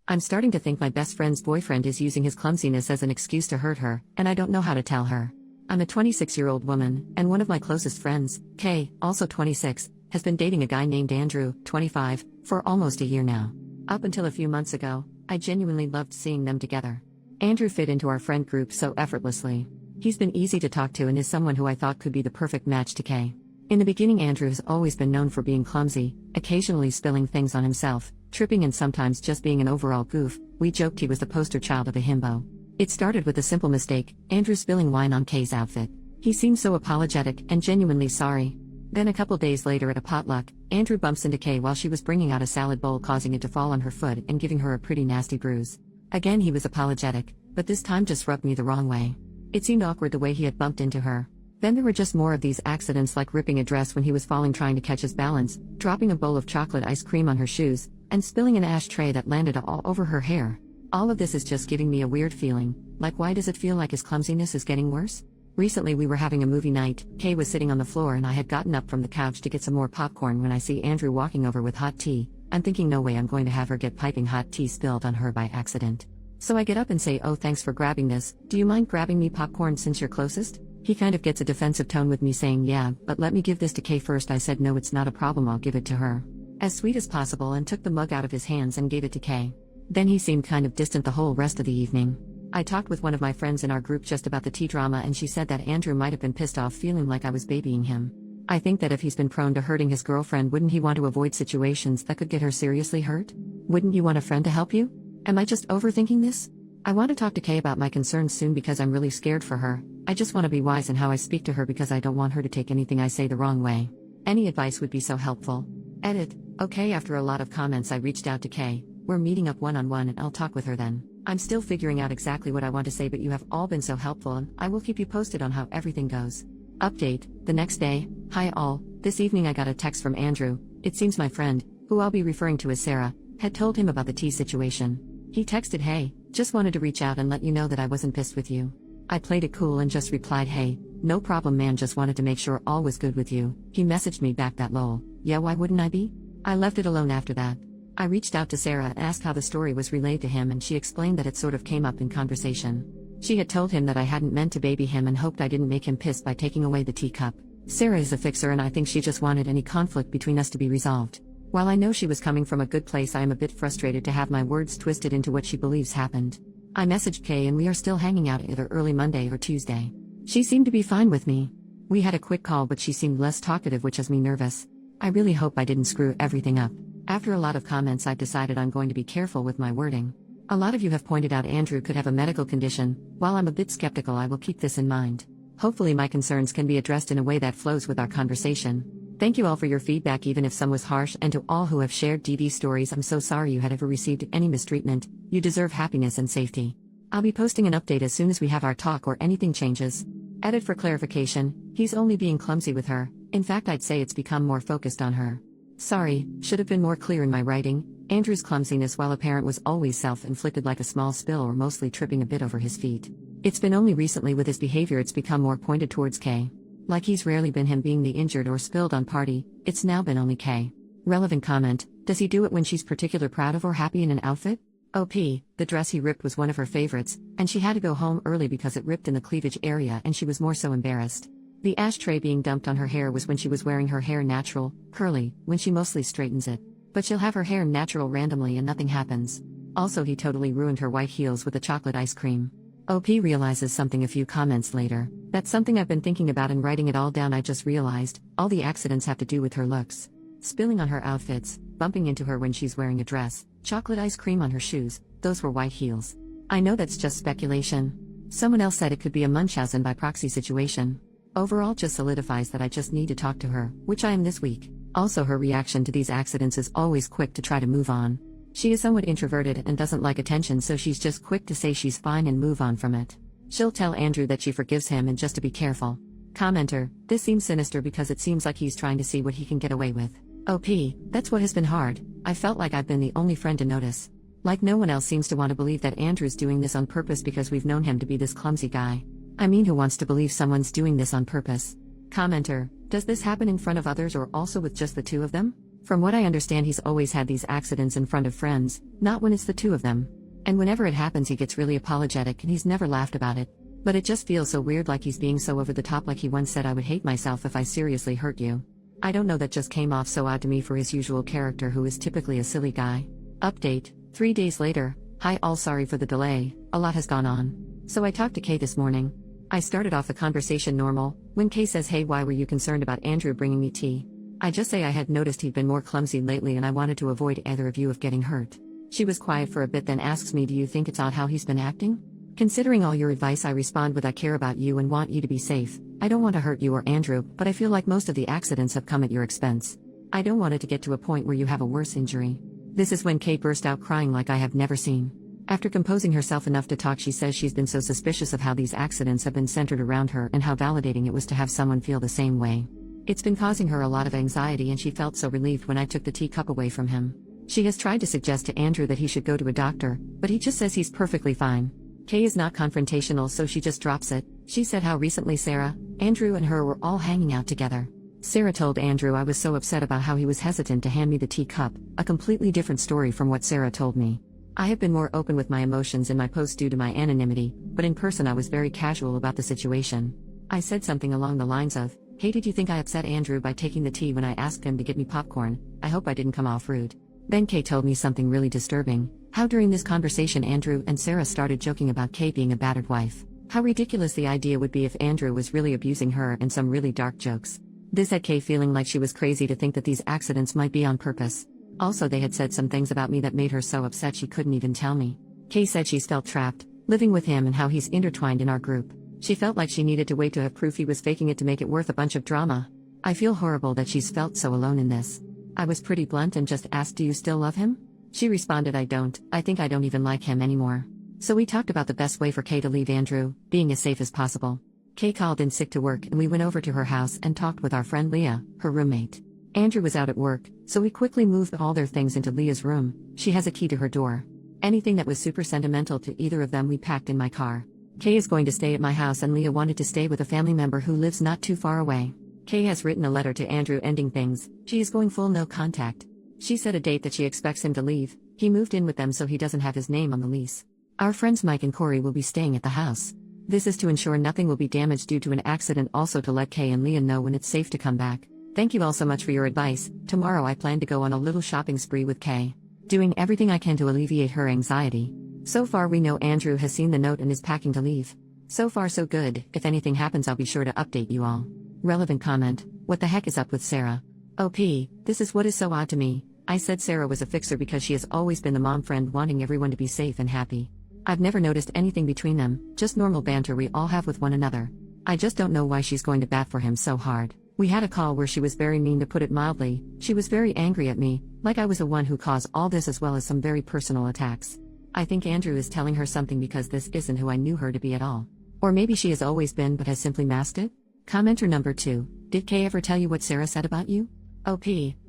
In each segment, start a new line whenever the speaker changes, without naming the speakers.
I'm starting to think my best friend's boyfriend is using his clumsiness as an excuse to hurt her, and I don't know how to tell her. I'm a 26-year-old woman, and one of my closest friends, Kay, also 26, has been dating a guy named Andrew, 25, for almost a year now. Up until a few months ago, I genuinely loved seeing them together. Andrew fit into our friend group so effortlessly. He's been easy to talk to and is someone who I thought could be the perfect match to Kay. In the beginning, Andrew has always been known for being clumsy, occasionally spilling things on himself, tripping and sometimes just being an overall goof. We joked he was the poster child of a himbo. It started with a simple mistake, Andrew spilling wine on Kay's outfit. He seemed so apologetic and genuinely sorry. Then a couple days later at a potluck, Andrew bumps into Kay while she was bringing out a salad bowl, causing it to fall on her foot and giving her a pretty nasty bruise. Again he was apologetic, but this time just rubbed me the wrong way. It seemed awkward the way he had bumped into her. Then there were just more of these accidents, like ripping a dress when he was falling trying to catch his balance, dropping a bowl of chocolate ice cream on her shoes, and spilling an ashtray that landed all over her hair. All of this is just giving me a weird feeling, like why does it feel like his clumsiness is getting worse? Recently we were having a movie night, Kay was sitting on the floor and I had gotten up from the couch to get some more popcorn when I see Andrew walking over with hot tea. I'm thinking no way I'm going to have her get piping hot tea spilled on her by accident. So I get up and say, "Oh, thanks for grabbing this, do you mind grabbing me popcorn since you're closest?" He kind of gets a defensive tone with me saying, "Yeah, but let me give this to Kay first." I said, "No, it's not a problem, I'll give it to her." As sweet as possible, and took the mug out of his hands and gave it to Kay. Then he seemed kind of distant the whole rest of the evening. I talked with one of my friends in our group just about the tea drama, and she said that Andrew might have been pissed off, feeling like I was babying him. I think that if he's been prone to hurting his girlfriend, wouldn't he want to avoid situations that could get her seriously hurt? Wouldn't you want a friend to help you? Am I just overthinking this? I want to talk to Kay about my concerns soon because I'm really scared for her. I just want to be wise in how I speak to her because I don't want her to take anything I say the wrong way. Any advice would be so helpful. Edit. Okay, after a lot of comments I reached out to Kay. We're meeting up one-on-one and I'll talk with her then. I'm still figuring out exactly what I want to say, but you have all been so helpful and I will keep you posted on how everything goes. Update. The next day. Hi all. This evening I got a text from Andrew. It seems my friend, who I'll be referring to as Sarah, had told him about the tea situation. He texted, "Hey, just wanted to reach out and let you know that I wasn't pissed with you." I played it cool and just replied, "Hey, no problem man, just wanted to make sure all was good with you." He messaged me back that lol. Yeah, why wouldn't I be? I left it alone after that. I reached out to Sarah and asked how the story was relayed to him, and she explained that it sort of came up in conversation. She had told him that I hadn't meant to baby him and hoped I didn't make him pissed by taking away the teacup. Sarah is a fixer and I think she just wanted any conflict between us to be resolved. While I know she was coming from a good place, I am a bit frustrated to have my words twisted into what she believes happened. I messaged Kay and we are still hanging out either early Monday or Tuesday. She seemed to be fine with me. We had a quick call, but she seemed less talkative, which has me nervous. I really hope I didn't screw everything up. After a lot of comments, I've decided I'm going to be careful with my wording. A lot of you have pointed out Andrew could have a medical condition. While I'm a bit skeptical, I will keep this in mind. Hopefully my concerns can be addressed in a way that flows with our conversation. Thank you all for your feedback, even if some was harsh, and to all who have shared DD stories, I'm so sorry you had ever received any mistreatment. You deserve happiness and safety. I'll be posting an update as soon as we have our talk or anything changes. Edit. For clarification, he's only being clumsy with her. In fact, I'd say it's become more focused on her. Sorry, should have been more clear in my writing. Andrew's clumsiness, while apparent, was always self-inflicted, like a small spill or mostly tripping a bit over his feet. It's been only recently with his behavior it's become more pointed towards Kay. Like he's rarely been him being the injured or spilled on party, it's now been only Kay. Relevant comment, does he do it when she's particularly proud of or happy in an outfit? OP, the dress he ripped was one of her favorites, and she had to go home early because it ripped in the cleavage area and she was more so embarrassed. The ashtray being dumped on her hair was when she was wearing her hair natural, curly, when she mostly straightens it. But she'll have her hair natural randomly and nothing happens. Also, he totally ruined her white heels with the chocolate ice cream. OP realizes something a few comments later. That's something I've been thinking about, and writing it all down I just realized, all the accidents have to do with her looks. Spilling on her outfits, bumping into her when she's wearing a dress, chocolate ice cream on her shoes, those were white heels. I know that's just speculation. Someone else said it could be a Munchausen by proxy situation. Overall just solidifies that I just need to talk to her, which I am this week. Also, her reaction to these accidents is always quick to try to move on. She is somewhat introverted and doesn't like attention, so she's just quick to say she's fine and move on from it. She'll tell Andrew that she forgives him and just to be careful. Commenter, this seems sinister because it seems like he's trying to see what he can get away with. OP, that's what has been hard. I felt like I've been the only friend to notice. Like no one else seems to want to believe that Andrew's doing this on purpose because we've known him to be this clumsy guy. I mean, who wants to believe someone's doing this on purpose? Commenter, does this happen in front of others or also with just the two of them? From what I understand, he's always had these accidents in front of friends, not when it's the two of them. And whenever it happens, he gets really apologetic and he's never laughed about it. But it just feels so weird, like he's being so over the top, like he once said, "I would hate myself if I seriously hurt you." I don't know, that just came off so odd to me for his usual character, who is typically a silly guy. Update: 3 days later. Hi all, sorry for the delay, a lot has gone on. So I talked to Kay this morning. I started off the conversation normal, when Kay says, "Hey, why were you concerned about Andrew bringing me tea?" I just say I had noticed he'd been more clumsy lately and I wanted to avoid either of you of getting hurt. She was quiet for a bit, then asks me, "Do you think it's odd how he's been acting?" Considering all your advice, I respond with, "I care about you and want you to be safe. I don't want to hurt you or Andrew, but I feel like most of the accidents have come at your expense. I don't want it to get to a point where you have a worse injury." This is when Kay burst out crying like I have never seen. After composing herself enough to talk, she says she's been so suspicious of how these accidents have been centered around her and how validating it was to have someone feel the same way. It's been causing her a lot of anxiety, and she felt so relieved when I took the teacup away from him. She has tried to suggest to Andrew that he should go to a doctor, but he just says he's perfectly fine. Kay is not confrontational, so she just drops it. She said how recently Sarah, Andrew and her were all hanging out together. Sarah told Andrew I was so upset about how he was hesitant to hand me the teacup, a completely different story from what Sarah told me. I have been more open with my emotions in my post due to my anonymity, but in person I was very casual about the situation. I said something along the lines of, "Hey, did you think I upset Andrew by taking the tea when I asked him to get me popcorn? I hope I didn't come off rude." Then Kay told me something really disturbing, how during this conversation Andrew and Sarah started joking about Kay being a battered wife. How ridiculous the idea would be if Andrew was really abusing her, and some really dark jokes. This had Kay feeling like she was crazy to think that these accidents might be on purpose. Also, they had said some things about me that made her so upset she couldn't even tell me. Kay said she's felt trapped, living with him, and how he's intertwined in our group. She felt like she needed to wait to have proof he was faking it to make it worth a bunch of drama. I feel horrible that she's felt so alone in this. I was pretty blunt and just asked, "Do you still love him?" She responded, "I don't. I think I don't even like him anymore." So we talked about the best way for Kay to leave Andrew, being as safe as possible. Kay called in sick to work and we went over to her house and talked with our friend Leah, her roommate. Andrew was out at work, so we quickly moved all their things into Leah's room. She has a key to her door. Anything that was super sentimental to either of them we packed in my car. Kay is going to stay at my house and Leah wanted to stay with a family member who lives not too far away. Kay has written a letter to Andrew ending things. She is going full no contact. She set a date that she expects him to leave. He moved in with them so he doesn't have his name on the lease. Our friends Mike and Corey will be staying at the house. This is to ensure nothing will be damaged due to an accident, also to let Kay and Leah know when it's safe to come back. Thank you all so much for your advice. Tomorrow I plan to go on a little shopping spree with Kay, doing everything I can to alleviate her anxiety. So far we know Andrew has seen the note and is packing to leave. So far so good. If anything happens I'll be sure to update you all. Relevant comment: what the heck is up with Sarah? OP, this is what is so odd to me. I said Sarah was a fixer because she has always been the mom friend wanting everyone to be safe and happy. I've never noticed anything between them, just normal banter we all have with one another. I just don't know why she's going to bat for him so hard. We had a call where she was very mean, to put it mildly. She was very angry at me, like I was the one who caused all this, as well as some very personal attacks. I think Andrew is telling her something because this isn't who I knew her to be at all. Or maybe she has always been but has simply masked it? Commenter number 2. Did Kay ever tell you what Sarah said about you? OP,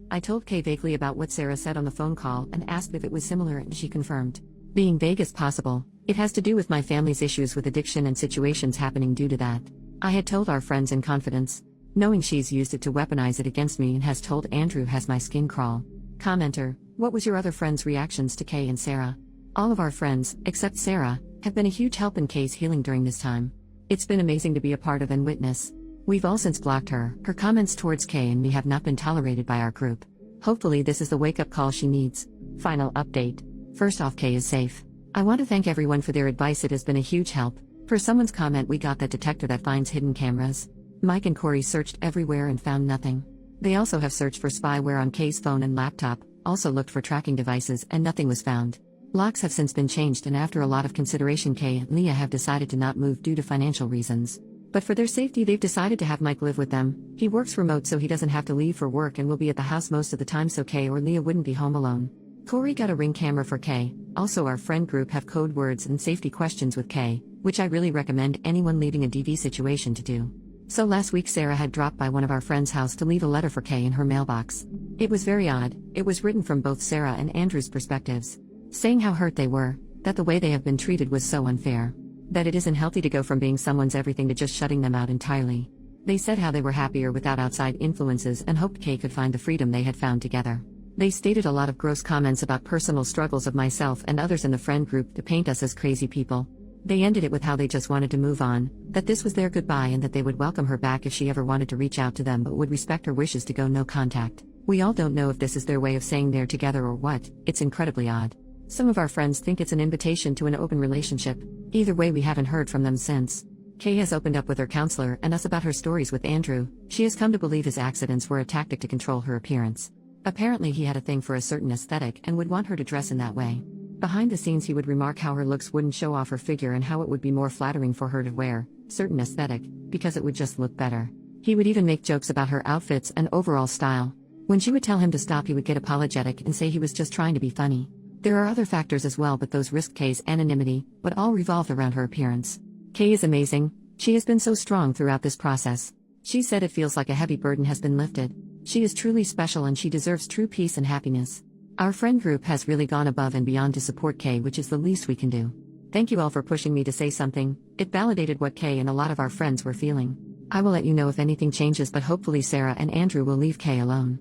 I told Kay vaguely about what Sarah said on the phone call and asked if it was similar and she confirmed. Being vague as possible, it has to do with my family's issues with addiction and situations happening due to that. I had told our friends in confidence, knowing she's used it to weaponize it against me, and has told Andrew has my skin crawl. Commenter, what was your other friends' reactions to Kay and Sarah? All of our friends, except Sarah, have been a huge help in Kay's healing during this time. It's been amazing to be a part of and witness. We've all since blocked her. Her comments towards Kay and me have not been tolerated by our group. Hopefully this is the wake-up call she needs. Final update. First off, Kay is safe. I want to thank everyone for their advice, it has been a huge help. Per someone's comment, we got that detector that finds hidden cameras. Mike and Corey searched everywhere and found nothing. They also have searched for spyware on Kay's phone and laptop, also looked for tracking devices, and nothing was found. Locks have since been changed, and after a lot of consideration Kay and Leah have decided to not move due to financial reasons. But for their safety they've decided to have Mike live with them. He works remote so he doesn't have to leave for work and will be at the house most of the time so Kay or Leah wouldn't be home alone. Corey got a Ring camera for Kay. Also our friend group have code words and safety questions with Kay, which I really recommend anyone leaving a DV situation to do. So last week Sarah had dropped by one of our friends' house to leave a letter for Kay in her mailbox. It was very odd. It was written from both Sarah and Andrew's perspectives, saying how hurt they were, that the way they have been treated was so unfair, that it isn't healthy to go from being someone's everything to just shutting them out entirely. They said how they were happier without outside influences and hoped Kay could find the freedom they had found together. They stated a lot of gross comments about personal struggles of myself and others in the friend group to paint us as crazy people. They ended it with how they just wanted to move on, that this was their goodbye and that they would welcome her back if she ever wanted to reach out to them but would respect her wishes to go no contact. We all don't know if this is their way of saying they're together or what. It's incredibly odd. Some of our friends think it's an invitation to an open relationship. Either way, we haven't heard from them since. Kay has opened up with her counselor and us about her stories with Andrew. She has come to believe his accidents were a tactic to control her appearance. Apparently he had a thing for a certain aesthetic and would want her to dress in that way. Behind the scenes he would remark how her looks wouldn't show off her figure and how it would be more flattering for her to wear certain aesthetic, because it would just look better. He would even make jokes about her outfits and overall style. When she would tell him to stop, he would get apologetic and say he was just trying to be funny. There are other factors as well, but those risked Kay's anonymity, but all revolved around her appearance. Kay is amazing. She has been so strong throughout this process. She said it feels like a heavy burden has been lifted. She is truly special and she deserves true peace and happiness. Our friend group has really gone above and beyond to support Kay, which is the least we can do. Thank you all for pushing me to say something. It validated what Kay and a lot of our friends were feeling. I will let you know if anything changes, but hopefully Sarah and Andrew will leave Kay alone.